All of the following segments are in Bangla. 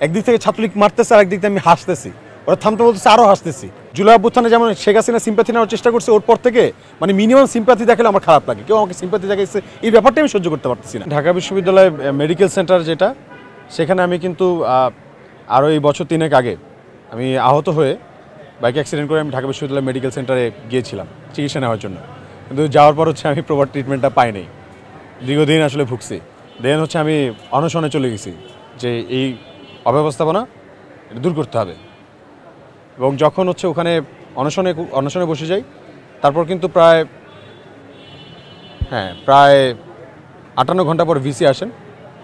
একদিক থেকে ছাত্রলীগ মারতেছে আর একদিক থেকে আমি হাসতেছি, ওরা থামতে বলতেছে আরও হাসতেছি। জুলাই অভ্যুত্থানে যেমন শেখ হাসিনা সিম্প্যাথি নেওয়ার চেষ্টা করছে, ওর পর থেকে মানে মিনিমাম সিম্প্যাথি দেখালে আমার খারাপ লাগে। কেউ আমাকে সিম্প্যাথি দেখাইছে, এই ব্যাপারটা আমি সহ্য করতে পারতেছি না। ঢাকা বিশ্ববিদ্যালয় মেডিকেল সেন্টার যেটা, সেখানে আমি কিন্তু আরও এই বছর 3 আগে আমি আহত হয়ে বাইক অ্যাক্সিডেন্ট করে আমি ঢাকা বিশ্ববিদ্যালয় মেডিকেল সেন্টারে গিয়েছিলাম চিকিৎসা নেওয়ার জন্য। কিন্তু যাওয়ার পর হচ্ছে আমি প্রপার ট্রিটমেন্টটা পাই নাই, দীর্ঘদিন আসলে ভুগছি। দেন হচ্ছে আমি অনশনে চলে গেছি যে এই অব্যবস্থাপনা এটা দূর করতে হবে। এবং যখন হচ্ছে ওখানে অনশনে বসে যাই, তারপর কিন্তু প্রায় 58 ঘন্টা পর ভিসি আসেন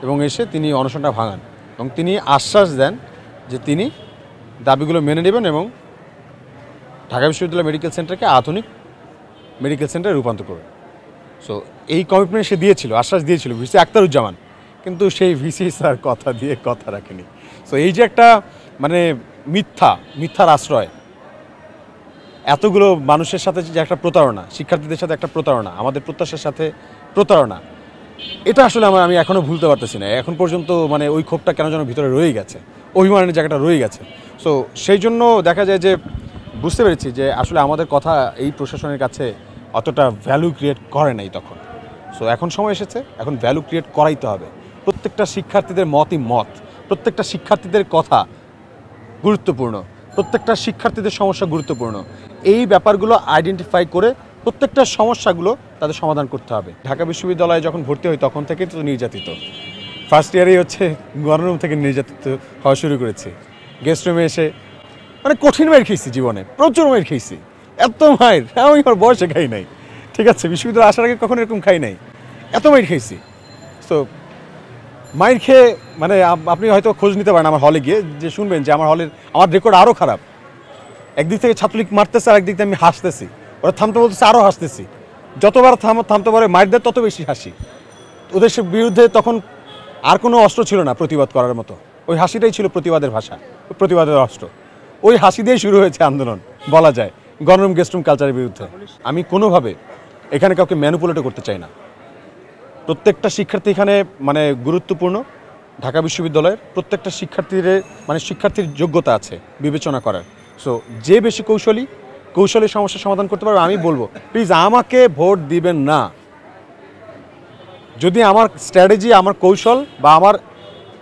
এবং এসে তিনি অনশনটা ভাঙান এবং তিনি আশ্বাস দেন যে তিনি দাবিগুলো মেনে নেবেন এবং ঢাকা বিশ্ববিদ্যালয় মেডিকেল সেন্টারকে আধুনিক মেডিকেল সেন্টারে রূপান্তর করবেন। সো এই কমিটমেন্ট সে দিয়েছিল, আশ্বাস দিয়েছিল ভিসি আখতারুজ্জামান, কিন্তু সেই ভিসি স্যার কথা দিয়ে কথা রাখেনি। সো এই যে একটা মানে মিথ্যার আশ্রয়, এতগুলো মানুষের সাথে যে একটা প্রতারণা, শিক্ষার্থীদের সাথে একটা প্রতারণা, আমাদের প্রত্যাশার সাথে প্রতারণা, এটা আসলে আমি এখনও ভুলতে পারতেছি না। এখন পর্যন্ত মানে ওই ক্ষোভটা কেন যেন ভিতরে রয়ে গেছে, অভিমানের জায়গাটা রয়ে গেছে। সো সেই জন্য দেখা যায় যে বুঝতে পেরেছি যে আসলে আমাদের কথা এই প্রশাসনের কাছে অতটা ভ্যালু ক্রিয়েট করে নাই তখন। সো এখন সময় এসেছে, এখন ভ্যালু ক্রিয়েট করাইতে হবে। প্রত্যেকটা শিক্ষার্থীদের মতই মত, প্রত্যেকটা শিক্ষার্থীদের কথা গুরুত্বপূর্ণ, প্রত্যেকটা শিক্ষার্থীদের সমস্যা গুরুত্বপূর্ণ। এই ব্যাপারগুলো আইডেন্টিফাই করে প্রত্যেকটা সমস্যাগুলো তাদের সমাধান করতে হবে। ঢাকা বিশ্ববিদ্যালয়ে যখন ভর্তি হই তখন থেকেই তো নির্যাতিত, ফার্স্ট ইয়ারেই হচ্ছে গণরুম থেকে নির্যাতিত হওয়া শুরু করেছি। গেস্ট রুমে এসে মানে কঠিন মাইর খেয়েছি, জীবনে প্রচুর মাইর খেয়েছি। এত মাইর আমি আমার বয়সে খাই নাই, ঠিক আছে, বিশ্ববিদ্যালয়ে আসার আগে কখনো এরকম খাই নাই, এত মাইর খেয়েছি। তো মাইর খেয়ে মানে আপনি হয়তো খোঁজ নিতে পারেন আমার হলে গিয়ে, যে শুনবেন যে আমার রেকর্ড আরও খারাপ। একদিক থেকে ছাত্রলীগ মারতেছে আর একদিক থেকে আমি হাসতেছি, ওরা থামতে বলতেছে আরও হাসতেছি। যতবার থামতে পারে মাইর দেয় তত বেশি হাসি। ওদের বিরুদ্ধে তখন আর কোনো অস্ত্র ছিল না প্রতিবাদ করার মতো, ওই হাসিটাই ছিল প্রতিবাদের ভাষা, প্রতিবাদের অস্ত্র। ওই হাসি দিয়েই শুরু হয়েছে আন্দোলন বলা যায়, গণরুম গেস্টরুম কালচারের বিরুদ্ধে। আমি কোনোভাবে এখানে কাউকে ম্যানিপুলেটও করতে চাই না। প্রত্যেকটা শিক্ষার্থী এখানে মানে গুরুত্বপূর্ণ। ঢাকা বিশ্ববিদ্যালয়ের প্রত্যেকটা শিক্ষার্থীর যোগ্যতা আছে বিবেচনা করার। সো যে বেশি কৌশলী সমস্যার সমাধান করতে পারবে, আমি বলবো প্লিজ আমাকে ভোট দিবেন না। যদি আমার স্ট্র্যাটেজি, আমার কৌশল বা আমার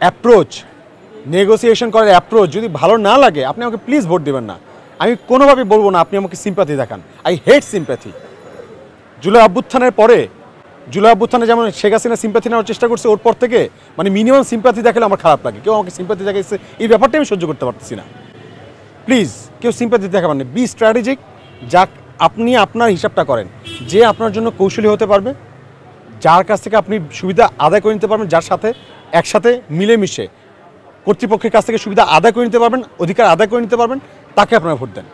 অ্যাপ্রোচ, নেগোসিয়েশন করার অ্যাপ্রোচ যদি ভালো না লাগে, আপনি আমাকে প্লিজ ভোট দেবেন না। আমি কোনোভাবে বলবো না আপনি আমাকে সিম্প্যাথি দেখান। I hate sympathy. জুলাই অভ্যুত্থানে যেমন শেখ হাসিনা সিম্প্যাথি নেওয়ার চেষ্টা করছে, ওর পর থেকে মানে মিনিমাম সিম্প্যাথি দেখালে আমার খারাপ লাগে। কেউ আমাকে সিম্প্যাথি দেখাইছে, এই ব্যাপারটা আমি সহ্য করতে পারতেছি না। প্লিজ কেউ সিম্প্যাথি দেখাবেন না। বি স্ট্র্যাটেজিক, যাক আপনি আপনার হিসাবটা করেন, যে আপনার জন্য কৌশলী হতে পারবে, যার কাছ থেকে আপনি সুবিধা আদায় করে নিতে পারবেন, যার সাথে একসাথে মিলেমিশে কর্তৃপক্ষের কাছ থেকে সুবিধা আদায় করে নিতে পারবেন, অধিকার আদায় করে নিতে পারবেন, তাকে আপনারা ভোট দেন।